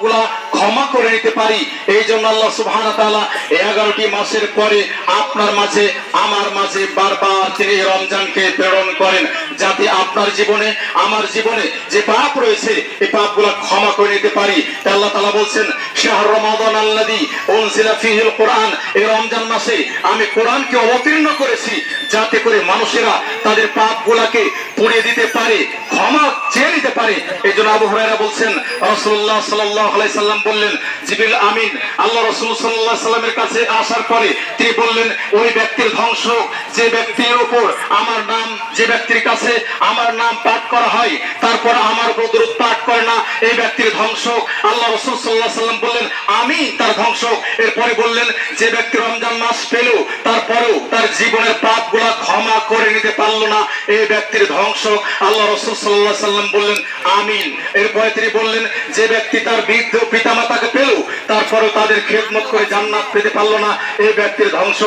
পাপগুলা ক্ষমা করে নিতে পারি। এই জন্য আল্লাহ সুবহানাহু ওয়া তাআলা 11টি মাসের পরে আপনার মাঝে আমার মাঝে বারবার তিনি রমজানকে প্রেরণ করেন, যাতে আপনার জীবনে আমার জীবনে যে পাপ রয়েছে এই পাপগুলা ক্ষমা করে নিতে পারি। তাই আল্লাহ তাআলা বলছেন, শাহর রমাদান আল্লাযী উনজিলা ফীহিল কুরআন, এই রমজান মাসে আমি কোরআনকে অবতীর্ণ করেছি যাতে করে মানুষেরা তাদের পাপগুলাকে পুড়িয়ে দিতে পারে, ক্ষমা চেয়ে নিতে পারে। এই জন্য আবু হুরায়রা বলছেন, রাসূলুল্লাহ সাল্লাল্লাহু আলাইহি সাল্লাম বললেন, জিবরিল আমিন আল্লাহ রাসূল সাল্লাল্লাহু আলাইহি সাল্লামের কাছে আসার পরে তিনি বললেন, ওই ব্যক্তির ধ্বংস যে ব্যক্তির উপর আমার নাম, যে ব্যক্তির কাছে আমার নাম পাঠ করা হয় তারপর আমার দরুদ পাঠ করে না, এই ব্যক্তির ধ্বংস। আল্লাহ রাসূল সাল্লাল্লাহু আলাইহি সাল্লাম বললেন, আমি তার ধ্বংস। এরপরে বললেন, যে ব্যক্তি রমজান মাস পেল তারপরেও তার জীবনের পাপগুলা ক্ষমা করে নিতে পারলো না, এই ব্যক্তির ধ্বংস। আল্লাহ রাসূল সাল্লাল্লাহু আলাইহি সাল্লাম বললেন, আমিন। এরপরে তিনি বললেন, যে ব্যক্তি তার বৃদ্ধ পিতামাতাকে পেল তারপরেও তাদের খেদমত করে জান্নাত পেতে পারলো না, এই ব্যক্তির ধ্বংস।